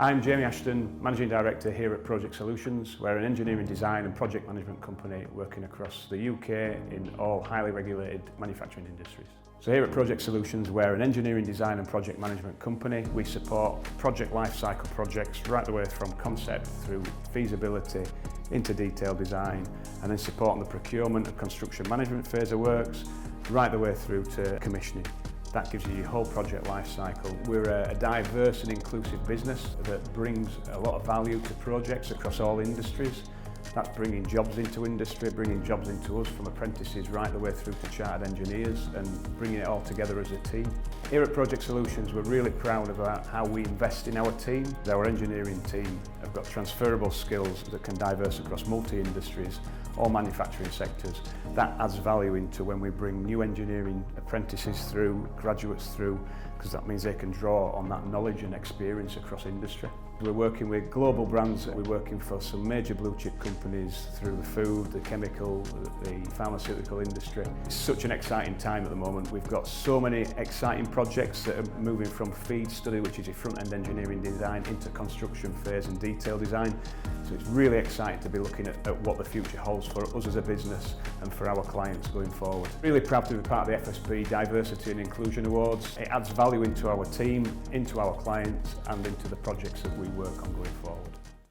I'm Jamie Ashton, Managing Director here at Projex Solutions. We're an engineering design and project management company working across the UK in all highly regulated manufacturing industries. So here at Projex Solutions, we're an engineering design and project management company. We support project lifecycle projects right the way from concept through feasibility into detailed design, and then supporting the procurement and construction management phase of works right the way through to commissioning. That gives you your whole project life cycle. We're a diverse and inclusive business that brings a lot of value to projects across all industries. That's bringing jobs into industry, bringing jobs into us from apprentices right the way through to chartered engineers, and bringing it all together as a team. Here at Projex Solutions, we're really proud about how we invest in our team. Our engineering team have got transferable skills that can diverse across multi-industries, all manufacturing sectors. That adds value into when we bring new engineering apprentices through, graduates through, because that means they can draw on that knowledge and experience across industry. We're working with global brands. We're working for some major blue chip companies through the food, the chemical, the pharmaceutical industry. It's such an exciting time at the moment. We've got so many exciting projects that are moving from feed study, which is your front-end engineering design, into construction phase and detail design. So it's really exciting to be looking at what the future holds for us as a business and for our clients going forward. Really proud to be part of the FSP Diversity and Inclusion Awards. It adds value into our team, into our clients, and into the projects that we work on going forward.